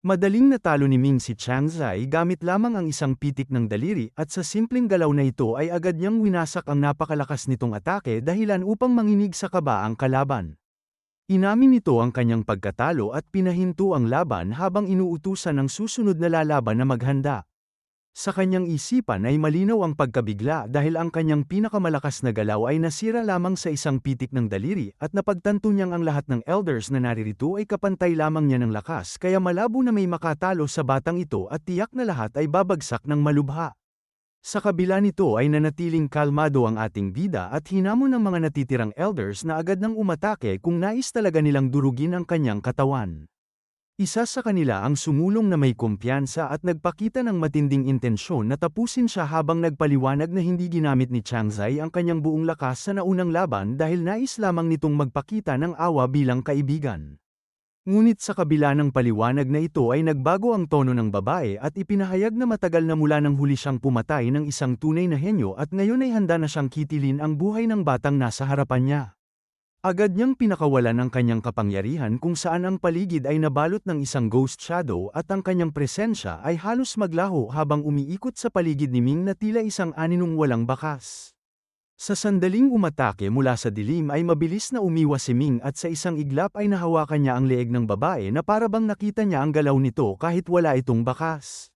Madaling natalo ni Ming si Chiang Zai gamit lamang ang isang pitik ng daliri at sa simpleng galaw na ito ay agad niyang winasak ang napakalakas nitong atake dahilan upang manginig sa kaba ang kalaban. Inamin nito ang kanyang pagkatalo at pinahinto ang laban habang inuutusan ng susunod na lalaban na maghanda. Sa kanyang isipan ay malinaw ang pagkabigla dahil ang kanyang pinakamalakas na galaw ay nasira lamang sa isang pitik ng daliri at napagtanto niyang ang lahat ng elders na naririto ay kapantay lamang niya ng lakas kaya malabo na may makatalo sa batang ito at tiyak na lahat ay babagsak ng malubha. Sa kabila nito ay nanatiling kalmado ang ating bida at hinamon ng mga natitirang elders na agad nang umatake kung nais talaga nilang durugin ang kanyang katawan. Isa sa kanila ang sumulong na may kumpiyansa at nagpakita ng matinding intensyon na tapusin siya habang nagpaliwanag na hindi ginamit ni Chiang Zai ang kanyang buong lakas sa naunang laban dahil nais lamang nitong magpakita ng awa bilang kaibigan. Ngunit sa kabila ng paliwanag na ito ay nagbago ang tono ng babae at ipinahayag na matagal na mula nang huli siyang pumatay ng isang tunay na henyo at ngayon ay handa na siyang kitilin ang buhay ng batang nasa harapan niya. Agad niyang pinakawalan ang kanyang kapangyarihan kung saan ang paligid ay nabalot ng isang ghost shadow at ang kanyang presensya ay halos maglaho habang umiikot sa paligid ni Ming na tila isang aninong walang bakas. Sa sandaling umatake mula sa dilim ay mabilis na umiwas si Ming at sa isang iglap ay nahawakan niya ang leeg ng babae na parabang nakita niya ang galaw nito kahit wala itong bakas.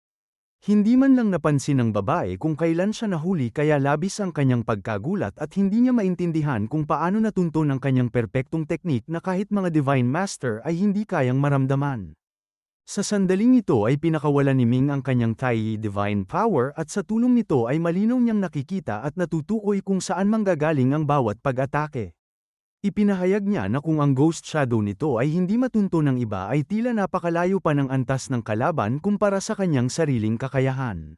Hindi man lang napansin ng babae kung kailan siya nahuli kaya labis ang kanyang pagkagulat at hindi niya maintindihan kung paano natunto ng kanyang perpektong teknik na kahit mga Divine Master ay hindi kayang maramdaman. Sa sandaling ito ay pinakawalan ni Ming ang kanyang Tai Divine Power at sa tulong nito ay malinaw niyang nakikita at natutukoy kung saan manggagaling ang bawat pag-atake. Ipinahayag niya na kung ang ghost shadow nito ay hindi matunto ng iba ay tila napakalayo pa ng antas ng kalaban kumpara sa kanyang sariling kakayahan.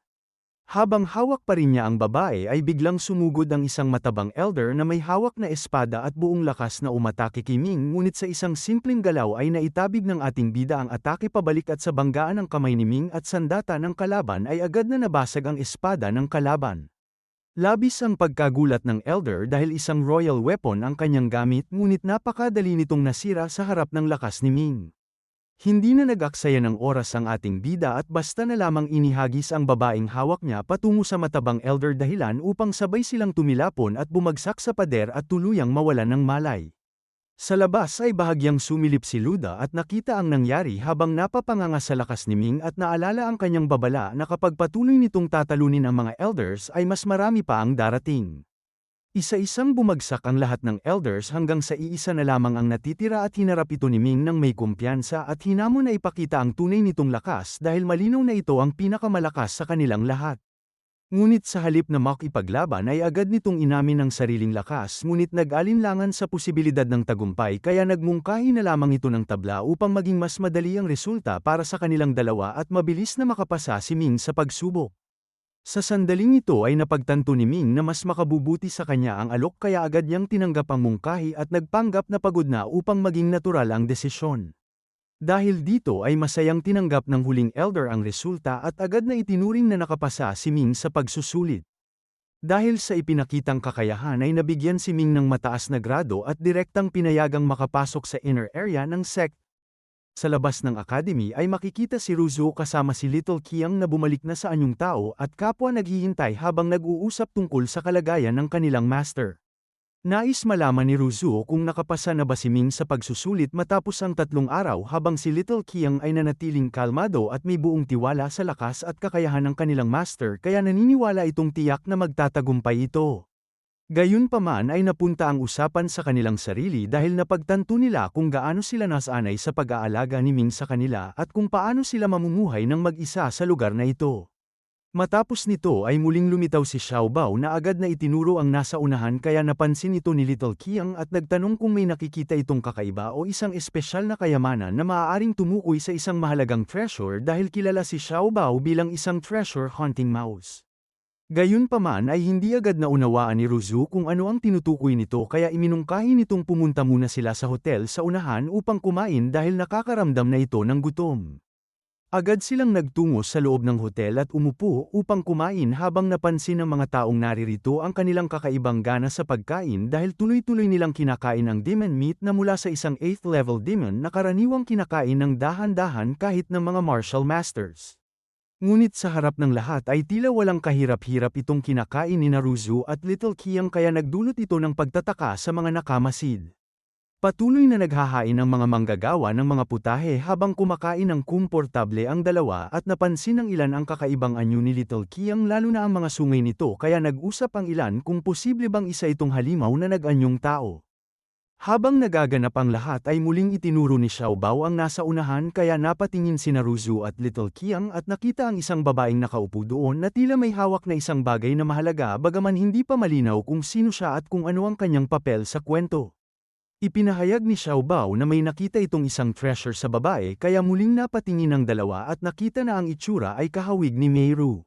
Habang hawak pa rin niya ang babae ay biglang sumugod ang isang matabang elder na may hawak na espada at buong lakas na umatake kay Ming ngunit sa isang simpleng galaw ay naitabig ng ating bida ang atake pabalik at sa banggaan ng kamay ni Ming at sandata ng kalaban ay agad na nabasag ang espada ng kalaban. Labis ang pagkagulat ng elder dahil isang royal weapon ang kanyang gamit ngunit napakadali nitong nasira sa harap ng lakas ni Ming. Hindi na nag-aksaya ng oras ang ating bida at basta na lamang inihagis ang babaeng hawak niya patungo sa matabang elder dahilan upang sabay silang tumilapon at bumagsak sa pader at tuluyang mawalan ng malay. Sa labas ay bahagyang sumilip si Luda at nakita ang nangyari habang napapanganga sa lakas ni Ming at naalala ang kanyang babala na kapag patuloy nitong tatalunin ang mga elders ay mas marami pa ang darating. Isa-isang bumagsak ang lahat ng elders hanggang sa iisa na lamang ang natitira at hinarap ito ni Ming ng may kumpiyansa at hinamon na ipakita ang tunay nitong lakas dahil malinaw na ito ang pinakamalakas sa kanilang lahat. Ngunit sa halip na makipaglaban ay agad nitong inamin ang sariling lakas ngunit nag-alinlangan sa posibilidad ng tagumpay kaya nagmungkahi na lamang ito ng tabla upang maging mas madali ang resulta para sa kanilang dalawa at mabilis na makapasa si Ming sa pagsubok. Sa sandaling ito ay napagtanto ni Ming na mas makabubuti sa kanya ang alok kaya agad niyang tinanggap ang mungkahi at nagpanggap na pagod na upang maging natural ang desisyon. Dahil dito ay masayang tinanggap ng huling elder ang resulta at agad na itinuring na nakapasa si Ming sa pagsusulit. Dahil sa ipinakitang kakayahan ay nabigyan si Ming ng mataas na grado at direktang pinayagang makapasok sa inner area ng sect. Sa labas ng academy ay makikita si Ruzo kasama si Little Qiang na bumalik na sa anyong tao at kapwa naghihintay habang nag-uusap tungkol sa kalagayan ng kanilang master. Nais malaman ni Ruzo kung nakapasa na ba si Ming sa pagsusulit matapos ang 3 araw habang si Little Qiang ay nanatiling kalmado at may buong tiwala sa lakas at kakayahan ng kanilang master kaya naniniwala itong tiyak na magtatagumpay ito. Gayunpaman ay napunta ang usapan sa kanilang sarili dahil napagtanto nila kung gaano sila nasanay sa pag-aalaga ni Ming sa kanila at kung paano sila mamumuhay ng mag-isa sa lugar na ito. Matapos nito ay muling lumitaw si Xiao Bao na agad na itinuro ang nasa unahan kaya napansin ito ni Little Qiang at nagtanong kung may nakikita itong kakaiba o isang espesyal na kayamanan na maaaring tumukoy sa isang mahalagang treasure dahil kilala si Xiao Bao bilang isang treasure hunting mouse. Gayunpaman ay hindi agad na unawaan ni Ruzu kung ano ang tinutukoy nito kaya iminungkahi nitong pumunta muna sila sa hotel sa unahan upang kumain dahil nakakaramdam na ito ng gutom. Agad silang nagtungo sa loob ng hotel at umupo upang kumain habang napansin ng mga taong naririto ang kanilang kakaibang gana sa pagkain dahil tuloy-tuloy nilang kinakain ang demon meat na mula sa isang 8th level demon na karaniwang kinakain ng dahan-dahan kahit ng mga martial masters. Ngunit sa harap ng lahat ay tila walang kahirap-hirap itong kinakain ni Naruzu at Little Kiang kaya nagdulot ito ng pagtataka sa mga nakamasid. Patuloy na naghahain ang mga manggagawa ng mga putahe habang kumakain ng komportable ang dalawa at napansin ng ilan ang kakaibang anyo ni Little Kiang lalo na ang mga sungay nito kaya nag-usap ang ilan kung posible bang isa itong halimaw na nag-anyong tao. Habang nagaganap ang lahat ay muling itinuro ni Xiao Bao ang nasa unahan kaya napatingin si Naruzu at Little Kiang at nakita ang isang babaeng nakaupo doon na tila may hawak na isang bagay na mahalaga bagaman hindi pa malinaw kung sino siya at kung ano ang kanyang papel sa kwento. Ipinahayag ni Xiao Bao na may nakita itong isang treasure sa babae kaya muling napatingin ang dalawa at nakita na ang itsura ay kahawig ni Meiru.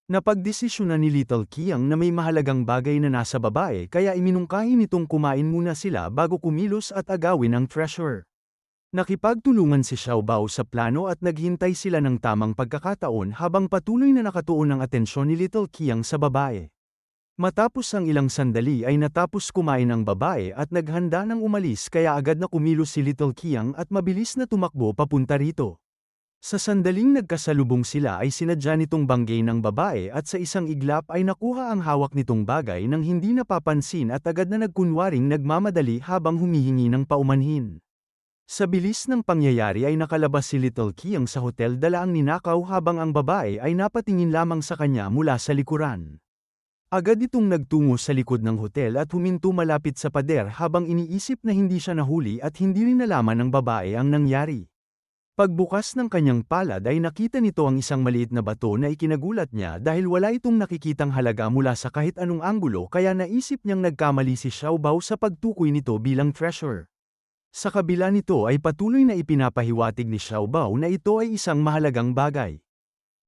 Napagdesisyonan ni Little Kiang na may mahalagang bagay na nasa babae kaya iminungkahi nitong kumain muna sila bago kumilos at agawin ang treasure. Nakipagtulungan si Xiao Bao sa plano at naghintay sila ng tamang pagkakataon habang patuloy na nakatuon ang atensyon ni Little Kiang sa babae. Matapos ang ilang sandali ay natapos kumain ang babae at naghanda ng umalis kaya agad na kumilos si Little Kiang at mabilis na tumakbo papunta rito. Sa sandaling nagkasalubong sila ay sinadya nitong banggay ng babae at sa isang iglap ay nakuha ang hawak nitong bagay nang hindi napapansin at agad na nagkunwaring nagmamadali habang humihingi ng paumanhin. Sa bilis ng pangyayari ay nakalabas si Little Kiang sa hotel dala ang ninakaw habang ang babae ay napatingin lamang sa kanya mula sa likuran. Agad itong nagtungo sa likod ng hotel at huminto malapit sa pader habang iniisip na hindi siya nahuli at hindi rin nalaman ng babae ang nangyari. Pagbukas ng kanyang palad ay nakita nito ang isang maliit na bato na ikinagulat niya dahil wala itong nakikitang halaga mula sa kahit anong anggulo kaya naisip niyang nagkamali si Xiao Bao sa pagtukoy nito bilang treasure. Sa kabila nito ay patuloy na ipinapahiwatig ni Xiao Bao na ito ay isang mahalagang bagay.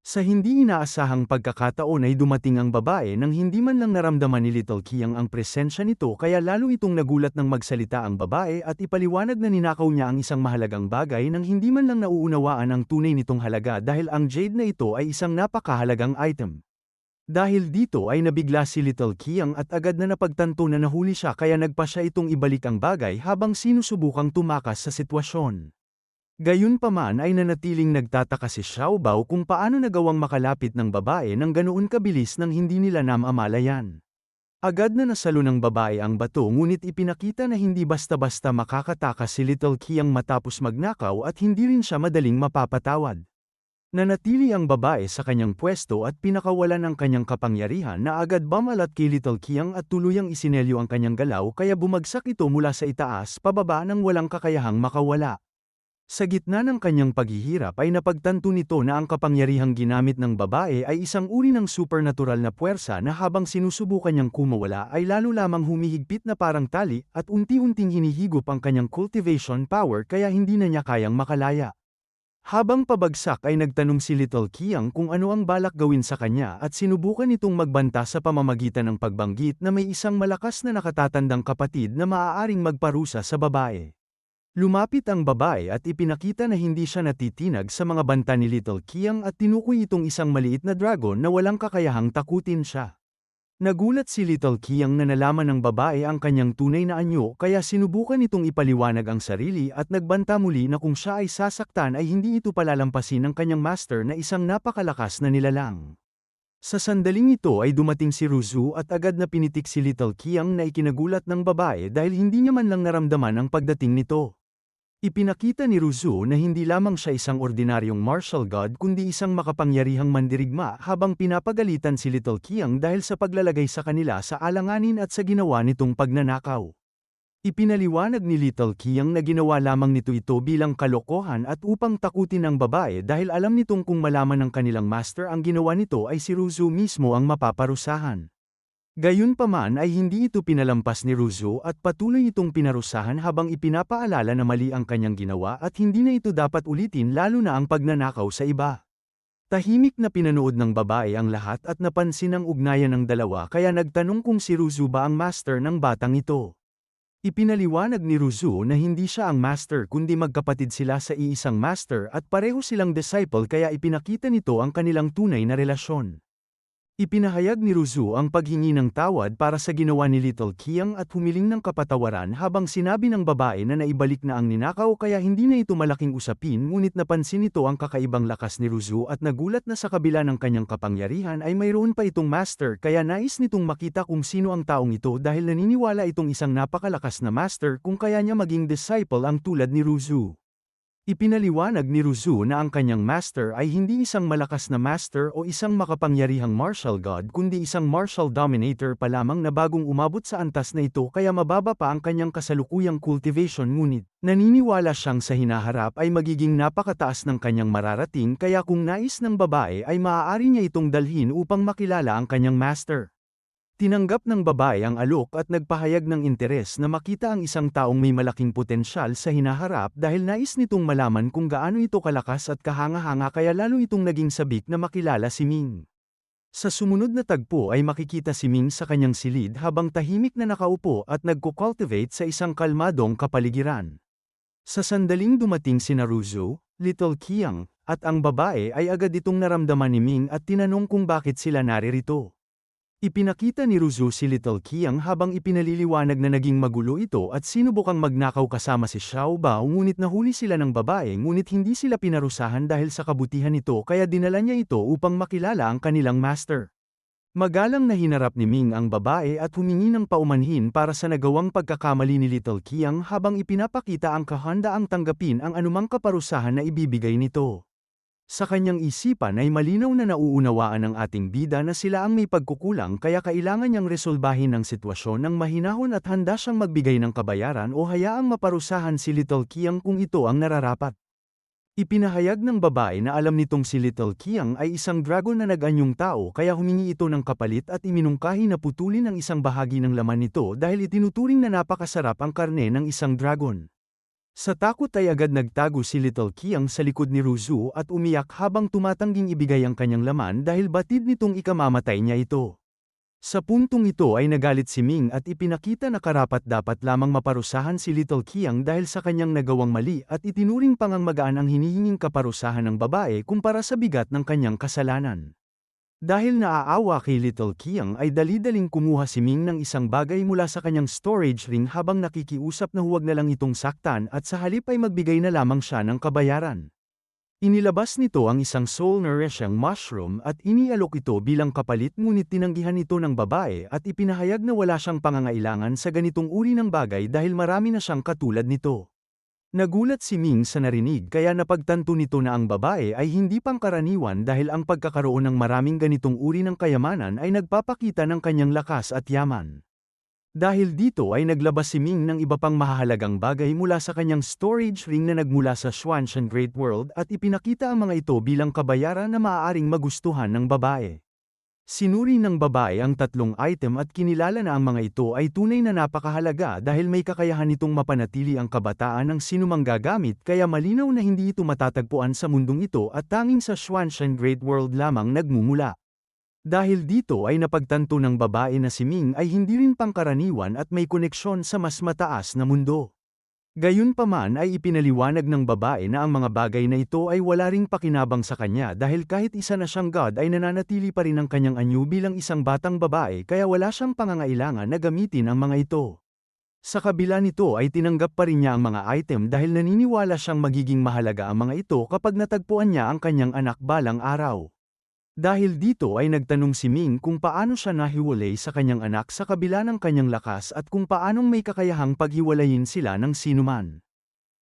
Sa hindi inaasahang pagkakataon ay dumating ang babae nang hindi man lang naramdaman ni Little Kiang ang presensya nito kaya lalo itong nagulat nang magsalita ang babae at ipaliwanag na ninakaw niya ang isang mahalagang bagay nang hindi man lang nauunawaan ang tunay nitong halaga dahil ang jade na ito ay isang napakahalagang item. Dahil dito ay nabigla si Little Kiang at agad na napagtanto na nahuli siya kaya nagpa siya itong ibalik ang bagay habang sinusubukang tumakas sa sitwasyon. Gayunpaman ay nanatiling nagtataka si Xiao Bao kung paano nagawang makalapit ng babae ng ganoon kabilis nang hindi nila namamalayan. Agad na nasalo ng babae ang bato ngunit ipinakita na hindi basta-basta makakatakas si Little Kiang matapos magnakaw at hindi rin siya madaling mapapatawad. Nanatili ang babae sa kanyang pwesto at pinakawalan ang kanyang kapangyarihan na agad bumalat kay Little Kiang at tuluyang isinelyo ang kanyang galaw kaya bumagsak ito mula sa itaas pababa nang walang kakayahang makawala. Sa gitna ng kanyang paghihirap ay napagtanto nito na ang kapangyarihang ginamit ng babae ay isang uri ng supernatural na puwersa na habang sinusubukan niyang kumawala ay lalo lamang humihigpit na parang tali at unti-unting hinihigop ang kanyang cultivation power kaya hindi na niya kayang makalaya. Habang pabagsak ay nagtanong si Little Kiang kung ano ang balak gawin sa kanya at sinubukan itong magbanta sa pamamagitan ng pagbanggit na may isang malakas na nakatatandang kapatid na maaaring magparusa sa babae. Lumapit ang babae at ipinakita na hindi siya natitinag sa mga banta ni Little Kiang at tinukoy itong isang maliit na dragon na walang kakayahang takutin siya. Nagulat si Little Kiang na nalaman ng babae ang kanyang tunay na anyo kaya sinubukan itong ipaliwanag ang sarili at nagbanta muli na kung siya ay sasaktan ay hindi ito palalampasin ng kanyang master na isang napakalakas na nilalang. Sa sandaling ito ay dumating si Ruzu at agad na pinitik si Little Kiang na ikinagulat ng babae dahil hindi niya man lang naramdaman ang pagdating nito. Ipinakita ni Ruzu na hindi lamang siya isang ordinaryong martial god kundi isang makapangyarihang mandirigma habang pinapagalitan si Little Kiang dahil sa paglalagay sa kanila sa alanganin at sa ginawa nitong pagnanakaw. Ipinaliwanag ni Little Kiang na ginawa lamang nito ito bilang kalokohan at upang takutin ang babae dahil alam nitong kung malaman ng kanilang master ang ginawa nito ay si Ruzu mismo ang mapaparusahan. Gayunpaman ay hindi ito pinalampas ni Ruzu at patuloy itong pinarusahan habang ipinapaalala na mali ang kanyang ginawa at hindi na ito dapat ulitin lalo na ang pagnanakaw sa iba. Tahimik na pinanood ng babae ang lahat at napansin ang ugnayan ng dalawa kaya nagtanong kung si Ruzu ba ang master ng batang ito. Ipinaliwanag ni Ruzu na hindi siya ang master kundi magkapatid sila sa iisang master at pareho silang disciple kaya ipinakita nito ang kanilang tunay na relasyon. Ipinahayag ni Ruzu ang paghingi ng tawad para sa ginawa ni Little Qiang at humiling ng kapatawaran habang sinabi ng babae na naibalik na ang ninakaw kaya hindi na ito malaking usapin ngunit napansin nito ang kakaibang lakas ni Ruzu at nagulat na sa kabila ng kanyang kapangyarihan ay mayroon pa itong master kaya nais nitong makita kung sino ang taong ito dahil naniniwala itong isang napakalakas na master kung kaya niya maging disciple ang tulad ni Ruzu. Ipinaliwanag ni Ruzu na ang kanyang master ay hindi isang malakas na master o isang makapangyarihang martial god kundi isang martial dominator pa lamang na bagong umabot sa antas na ito kaya mababa pa ang kanyang kasalukuyang cultivation ngunit naniniwala siyang sa hinaharap ay magiging napakataas ng kanyang mararating kaya kung nais ng babae ay maaari niya itong dalhin upang makilala ang kanyang master. Tinanggap ng babae ang alok at nagpahayag ng interes na makita ang isang taong may malaking potensyal sa hinaharap dahil nais nitong malaman kung gaano ito kalakas at kahanga-hanga kaya lalo itong naging sabik na makilala si Ming. Sa sumunod na tagpo ay makikita si Ming sa kanyang silid habang tahimik na nakaupo at nagko-cultivate sa isang kalmadong kapaligiran. Sa sandaling dumating si Ruzu, Little Qiang, at ang babae ay agad itong naramdaman ni Ming at tinanong kung bakit sila naririto. Ipinakita ni Ruzu si Little Qiang habang ipinaliliwanag na naging magulo ito at sinubukang magnakaw kasama si Xiao Bao ngunit nahuli sila ng babae ngunit hindi sila pinarusahan dahil sa kabutihan nito kaya dinala niya ito upang makilala ang kanilang master. Magalang na hinarap ni Ming ang babae at humingi ng paumanhin para sa nagawang pagkakamali ni Little Qiang habang ipinapakita ang kahandaang tanggapin ang anumang kaparusahan na ibibigay nito. Sa kanyang isipan ay malinaw na nauunawaan ng ating bida na sila ang may pagkukulang kaya kailangan niyang resolbahin ang sitwasyon ng mahinahon at handa siyang magbigay ng kabayaran o hayaang maparusahan si Little Qiang kung ito ang nararapat. Ipinahayag ng babae na alam nitong si Little Qiang ay isang dragon na nag-anyong tao kaya humingi ito ng kapalit at iminungkahi na putulin ang isang bahagi ng laman nito dahil itinuturing na napakasarap ang karne ng isang dragon. Sa takot ay agad nagtago si Little Qiang sa likod ni Ruzu at umiyak habang tumatangging ibigay ang kanyang laman dahil batid nitong ikamamatay niya ito. Sa puntong ito ay nagalit si Ming at ipinakita na karapat-dapat lamang maparusahan si Little Qiang dahil sa kanyang nagawang mali at itinuring pang ang magaan ang hinihinging kaparusahan ng babae kumpara sa bigat ng kanyang kasalanan. Dahil naaawa kay Little Qiang ay dali-daling kumuha si Ming ng isang bagay mula sa kanyang storage ring habang nakikiusap na huwag na lang itong saktan at sa halip ay magbigay na lamang siya ng kabayaran. Inilabas nito ang isang soul-nourishing mushroom at inialok ito bilang kapalit ngunit tinanggihan ito ng babae at ipinahayag na wala siyang pangangailangan sa ganitong uri ng bagay dahil marami na siyang katulad nito. Nagulat si Ming sa narinig kaya napagtanto nito na ang babae ay hindi pangkaraniwan dahil ang pagkakaroon ng maraming ganitong uri ng kayamanan ay nagpapakita ng kanyang lakas at yaman. Dahil dito ay naglabas si Ming ng iba pang mahahalagang bagay mula sa kanyang storage ring na nagmula sa Xuanshan Great World at ipinakita ang mga ito bilang kabayaran na maaaring magustuhan ng babae. Sinuri ng babae ang tatlong item at kinilala na ang mga ito ay tunay na napakahalaga dahil may kakayahan nitong mapanatili ang kabataan ng sinumang gagamit kaya malinaw na hindi ito matatagpuan sa mundong ito at tanging sa Xuanshan Great World lamang nagmumula. Dahil dito ay napagtanto ng babae na si Ming ay hindi rin pangkaraniwan at may koneksyon sa mas mataas na mundo. Gayunpaman ay ipinaliwanag ng babae na ang mga bagay na ito ay wala ring pakinabang sa kanya dahil kahit isa na siyang god ay nananatili pa rin ang kanyang anyo bilang isang batang babae kaya wala siyang pangangailangan na gamitin ang mga ito. Sa kabila nito ay tinanggap pa rin niya ang mga item dahil naniniwala siyang magiging mahalaga ang mga ito kapag natagpuan niya ang kanyang anak balang araw. Dahil dito ay nagtanong si Ming kung paano siya nahiwalay sa kanyang anak sa kabila ng kanyang lakas at kung paanong may kakayahang paghiwalayin sila ng sinuman.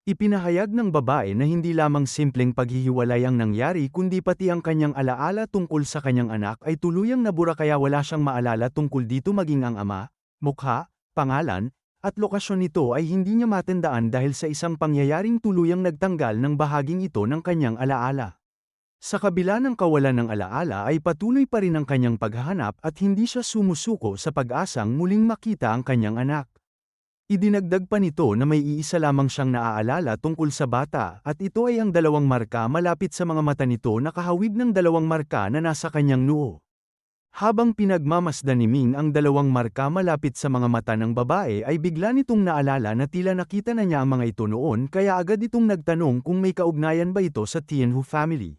Ipinahayag ng babae na hindi lamang simpleng paghihiwalay ang nangyari kundi pati ang kanyang alaala tungkol sa kanyang anak ay tuluyang nabura kaya wala siyang maalala tungkol dito maging ang ama, mukha, pangalan, at lokasyon nito ay hindi niya matandaan dahil sa isang pangyayaring tuluyang nagtanggal ng bahaging ito ng kanyang alaala. Sa kabila ng kawalan ng alaala ay patuloy pa rin ang kanyang paghahanap at hindi siya sumusuko sa pag-asang muling makita ang kanyang anak. Idinagdag pa nito na may iisa lamang siyang naaalala tungkol sa bata at ito ay ang dalawang marka malapit sa mga mata nito na kahawig ng dalawang marka na nasa kanyang noo. Habang pinagmamasdan ni Ming ang dalawang marka malapit sa mga mata ng babae ay bigla nitong naalala na tila nakita na niya ang mga ito noon kaya agad itong nagtanong kung may kaugnayan ba ito sa Tianhu family.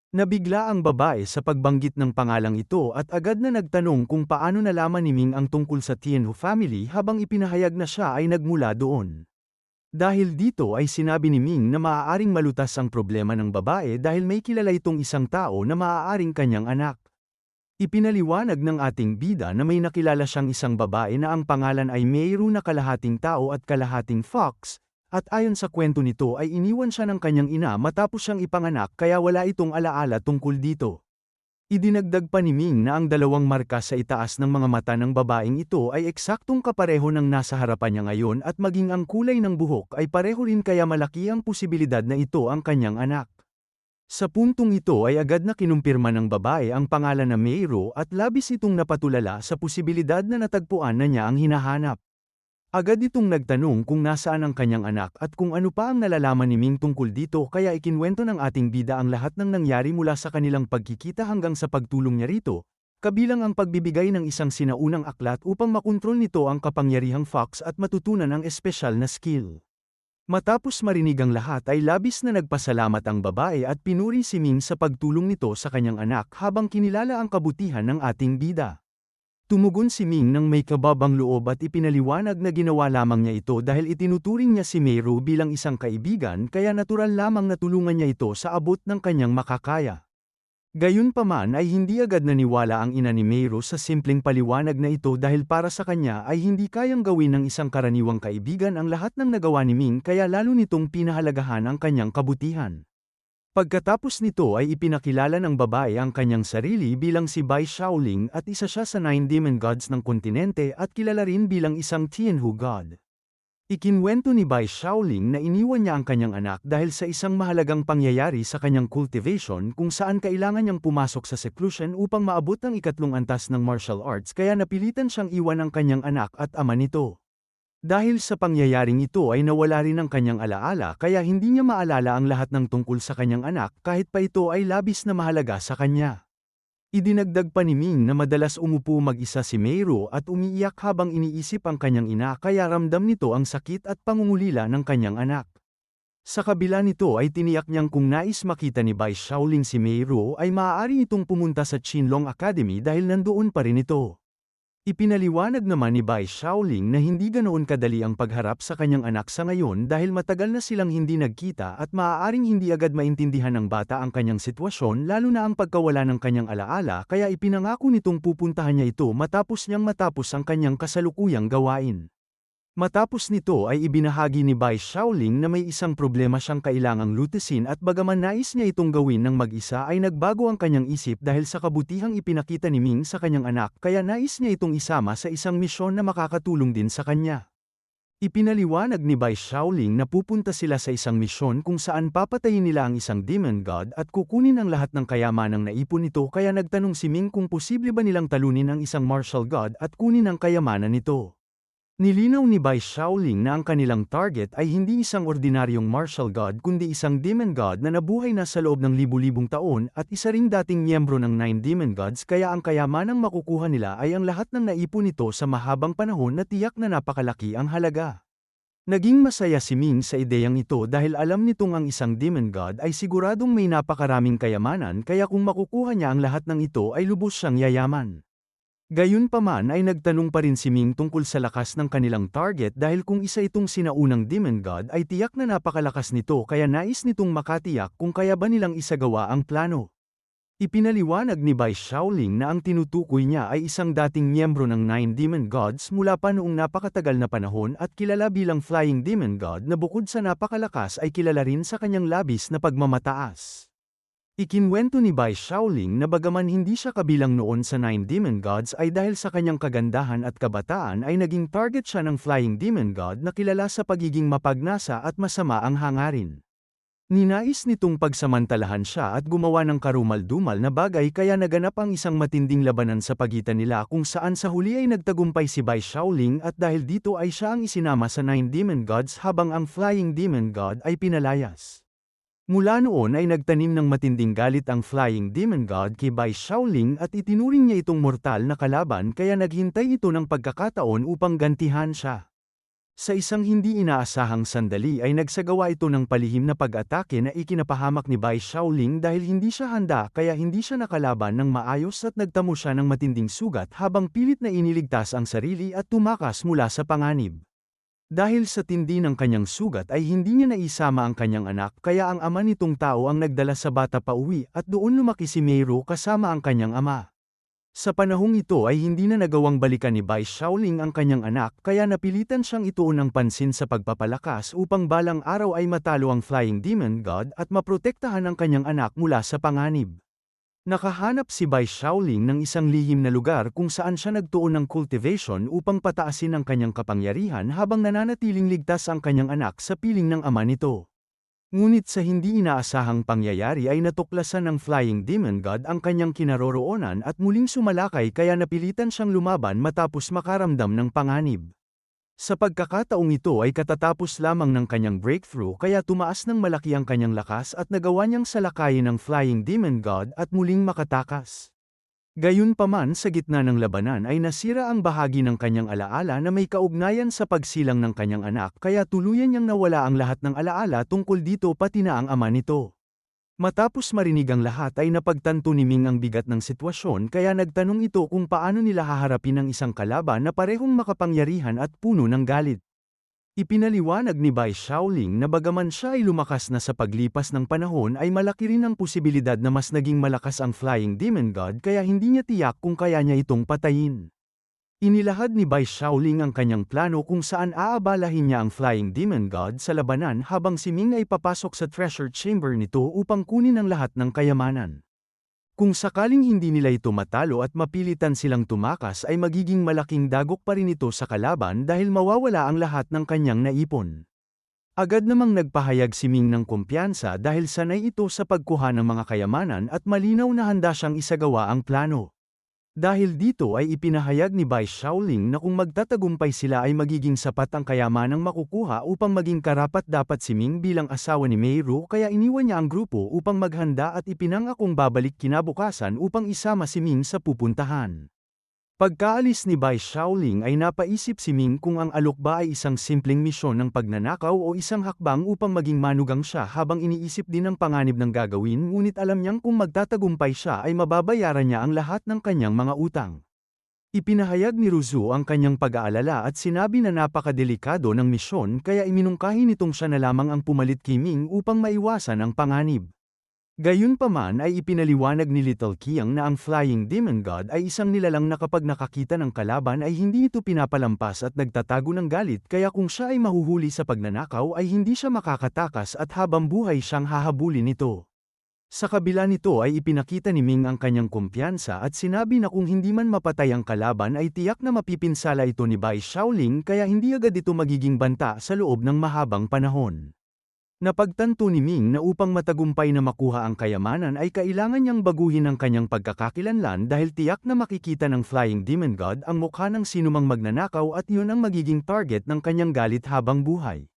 Nabigla ang babae sa pagbanggit ng pangalang ito at agad na nagtanong kung paano nalaman ni Ming ang tungkol sa Tianhu family habang ipinahayag na siya ay nagmula doon. Dahil dito ay sinabi ni Ming na maaaring malutas ang problema ng babae dahil may kilala itong isang tao na maaaring kanyang anak. Ipinaliwanag ng ating bida na may nakilala siyang isang babae na ang pangalan ay mayroon na kalahating tao at kalahating fox, at ayon sa kwento nito ay iniwan siya ng kanyang ina matapos siyang ipanganak kaya wala itong alaala tungkol dito. Idinagdag pa ni Ming na ang dalawang marka sa itaas ng mga mata ng babaeng ito ay eksaktong kapareho ng nasa harapan niya ngayon at maging ang kulay ng buhok ay pareho rin kaya malaki ang posibilidad na ito ang kanyang anak. Sa puntong ito ay agad na kinumpirma ng babae ang pangalan na Mayro at labis itong napatulala sa posibilidad na natagpuan na niya ang hinahanap. Agad itong nagtanong kung nasaan ang kanyang anak at kung ano pa ang nalalaman ni Ming tungkol dito kaya ikinwento ng ating bida ang lahat ng nangyari mula sa kanilang pagkikita hanggang sa pagtulong niya rito, kabilang ang pagbibigay ng isang sinaunang aklat upang makontrol nito ang kapangyarihang fox at matutunan ang espesyal na skill. Matapos marinig ang lahat ay labis na nagpasalamat ang babae at pinuri si Ming sa pagtulong nito sa kanyang anak habang kinilala ang kabutihan ng ating bida. Tumugon si Ming ng may kababang loob at ipinaliwanag na ginawa lamang niya ito dahil itinuturing niya si Mayro bilang isang kaibigan kaya natural lamang na tulungan niya ito sa abot ng kanyang makakaya. Gayunpaman ay hindi agad naniwala ang ina ni Mayro sa simpleng paliwanag na ito dahil para sa kanya ay hindi kayang gawin ng isang karaniwang kaibigan ang lahat ng nagawa ni Ming kaya lalo nitong pinahalagahan ang kanyang kabutihan. Pagkatapos nito ay ipinakilala ng babae ang kanyang sarili bilang si Bai Shaoling at isa siya sa 9 demon gods ng kontinente at kilala rin bilang isang Tianhu god. Ikinwento ni Bai Shaoling na iniwan niya ang kanyang anak dahil sa isang mahalagang pangyayari sa kanyang cultivation kung saan kailangan niyang pumasok sa seclusion upang maabot ang ikatlong antas ng martial arts kaya napilitan siyang iwan ang kanyang anak at ama nito. Dahil sa pangyayaring ito ay nawala rin ang kanyang alaala kaya hindi niya maalala ang lahat ng tungkol sa kanyang anak kahit pa ito ay labis na mahalaga sa kanya. Idinagdag pa ni Ming na madalas umupo mag-isa si Mayro at umiiyak habang iniisip ang kanyang ina kaya ramdam nito ang sakit at pangungulila ng kanyang anak. Sa kabila nito ay tiniyak niyang kung nais makita ni Bai Shaoling si Mayro ay maaari itong pumunta sa Qinlong Academy dahil nandoon pa rin ito. Ipinaliwanag naman ni Bai Shaoling na hindi ganoon kadali ang pagharap sa kanyang anak sa ngayon dahil matagal na silang hindi nagkita at maaaring hindi agad maintindihan ng bata ang kanyang sitwasyon lalo na ang pagkawala ng kanyang alaala kaya ipinangako nitong pupuntahan niya ito matapos ang kanyang kasalukuyang gawain. Matapos nito ay ibinahagi ni Bai Shaoling na may isang problema siyang kailangang lutesin at bagaman nais niya itong gawin ng mag-isa ay nagbago ang kanyang isip dahil sa kabutihang ipinakita ni Ming sa kanyang anak kaya nais niya itong isama sa isang misyon na makakatulong din sa kanya. Ipinaliwanag ni Bai Shaoling na pupunta sila sa isang misyon kung saan papatayin nila ang isang demon god at kukunin ang lahat ng kayamanang naipon nito kaya nagtanong si Ming kung posible ba nilang talunin ang isang martial god at kunin ang kayamanan nito. Nilinaw ni Bai Shaoling na ang kanilang target ay hindi isang ordinaryong martial god kundi isang demon god na nabuhay na sa loob ng libu-libong taon at isa ring dating miyembro ng 9 demon gods kaya ang kayamanang makukuha nila ay ang lahat ng naipon nito sa mahabang panahon na tiyak na napakalaki ang halaga. Naging masaya si Ming sa ideyang ito dahil alam nitong ang isang demon god ay siguradong may napakaraming kayamanan kaya kung makukuha niya ang lahat ng ito ay lubos siyang yayaman. Gayunpaman ay nagtanong pa rin si Ming tungkol sa lakas ng kanilang target dahil kung isa itong sinaunang demon god ay tiyak na napakalakas nito kaya nais nitong makatiyak kung kaya ba nilang isagawa ang plano. Ipinaliwanag ni Bai Shaoling na ang tinutukoy niya ay isang dating miyembro ng 9 demon gods mula pa noong napakatagal na panahon at kilala bilang flying demon god na bukod sa napakalakas ay kilala rin sa kanyang labis na pagmamataas. Ikinwento ni Bai Shaoling na bagaman hindi siya kabilang noon sa 9 demon gods ay dahil sa kanyang kagandahan at kabataan ay naging target siya ng flying demon god na kilala sa pagiging mapagnasa at masama ang hangarin. Ninais nitong pagsamantalahan siya at gumawa ng karumal-dumal na bagay kaya naganap ang isang matinding labanan sa pagitan nila kung saan sa huli ay nagtagumpay si Bai Shaoling at dahil dito ay siya ang isinama sa 9 demon gods habang ang flying demon god ay pinalayas. Mula noon ay nagtanim ng matinding galit ang Flying Demon God kay Bai Shaoling at itinuring niya itong mortal na kalaban kaya naghintay ito ng pagkakataon upang gantihan siya. Sa isang hindi inaasahang sandali ay nagsagawa ito ng palihim na pag-atake na ikinapahamak ni Bai Shaoling dahil hindi siya handa kaya hindi siya nakalaban ng maayos at nagtamo siya ng matinding sugat habang pilit na iniligtas ang sarili at tumakas mula sa panganib. Dahil sa tindi ng kanyang sugat ay hindi niya naisama ang kanyang anak kaya ang ama nitong tao ang nagdala sa bata pauwi at doon lumaki si Meiro kasama ang kanyang ama. Sa panahong ito ay hindi na nagawang balikan ni Bai Shaoling ang kanyang anak kaya napilitan siyang ituon ng pansin sa pagpapalakas upang balang araw ay matalo ang Flying Demon God at maprotektahan ang kanyang anak mula sa panganib. Nakahanap si Bai Shaoling ng isang lihim na lugar kung saan siya nagtuon ng cultivation upang pataasin ang kanyang kapangyarihan habang nananatiling ligtas ang kanyang anak sa piling ng ama nito. Ngunit sa hindi inaasahang pangyayari ay natuklasan ng Flying Demon God ang kanyang kinaroroonan at muling sumalakay kaya napilitan siyang lumaban matapos makaramdam ng panganib. Sa pagkakataong ito ay katatapos lamang ng kanyang breakthrough kaya tumaas ng malaki ang kanyang lakas at nagawa niyang salakayin ang Flying Demon God at muling makatakas. Gayunpaman sa gitna ng labanan ay nasira ang bahagi ng kanyang alaala na may kaugnayan sa pagsilang ng kanyang anak kaya tuluyan niyang nawala ang lahat ng alaala tungkol dito pati na ang ama nito. Matapos marinig ang lahat ay napagtanto ni Ming ang bigat ng sitwasyon kaya nagtanong ito kung paano nila haharapin ang isang kalaban na parehong makapangyarihan at puno ng galit. Ipinaliwanag ni Bai Shaoling na bagaman siya ay lumakas na sa paglipas ng panahon ay malaki rin ang posibilidad na mas naging malakas ang Flying Demon God kaya hindi niya tiyak kung kaya niya itong patayin. Inilahad ni Bai Shaoling ang kanyang plano kung saan aabalahin niya ang Flying Demon God sa labanan habang si Ming ay papasok sa treasure chamber nito upang kunin ang lahat ng kayamanan. Kung sakaling hindi nila ito matalo at mapilitan silang tumakas ay magiging malaking dagok pa rin ito sa kalaban dahil mawawala ang lahat ng kanyang naipon. Agad namang nagpahayag si Ming ng kumpiyansa dahil sanay ito sa pagkuha ng mga kayamanan at malinaw na handa siyang isagawa ang plano. Dahil dito ay ipinahayag ni Bai Shaoling na kung magtatagumpay sila ay magiging sapat ang kayamanang makukuha upang maging karapat-dapat si Ming bilang asawa ni Meiro kaya iniwan niya ang grupo upang maghanda at ipinangakong babalik kinabukasan upang isama si Ming sa pupuntahan. Pagkaalis ni Bai Shaoling ay napaisip si Ming kung ang alok ba ay isang simpleng misyon ng pagnanakaw o isang hakbang upang maging manugang siya habang iniisip din ang panganib ng gagawin ngunit alam niyang kung magtatagumpay siya ay mababayaran niya ang lahat ng kanyang mga utang. Ipinahayag ni Ruzu ang kanyang pag-aalala at sinabi na napakadelikado ng misyon kaya iminungkahi nitong siya na lamang ang pumalit kay Ming upang maiwasan ang panganib. Gayunpaman ay ipinaliwanag ni Little Qiang na ang Flying Demon God ay isang nilalang na kapag nakakita ng kalaban ay hindi ito pinapalampas at nagtatago ng galit kaya kung siya ay mahuhuli sa pagnanakaw ay hindi siya makakatakas at habang buhay siyang hahabulin nito. Sa kabila nito ay ipinakita ni Ming ang kanyang kumpiyansa at sinabi na kung hindi man mapatay ang kalaban ay tiyak na mapipinsala ito ni Bai Shaoling kaya hindi agad ito magiging banta sa loob ng mahabang panahon. Napagtanto ni Ming na upang matagumpay na makuha ang kayamanan ay kailangan niyang baguhin ang kanyang pagkakakilanlan dahil tiyak na makikita ng Flying Demon God ang mukha ng sinumang magnanakaw at yun ang magiging target ng kanyang galit habang buhay.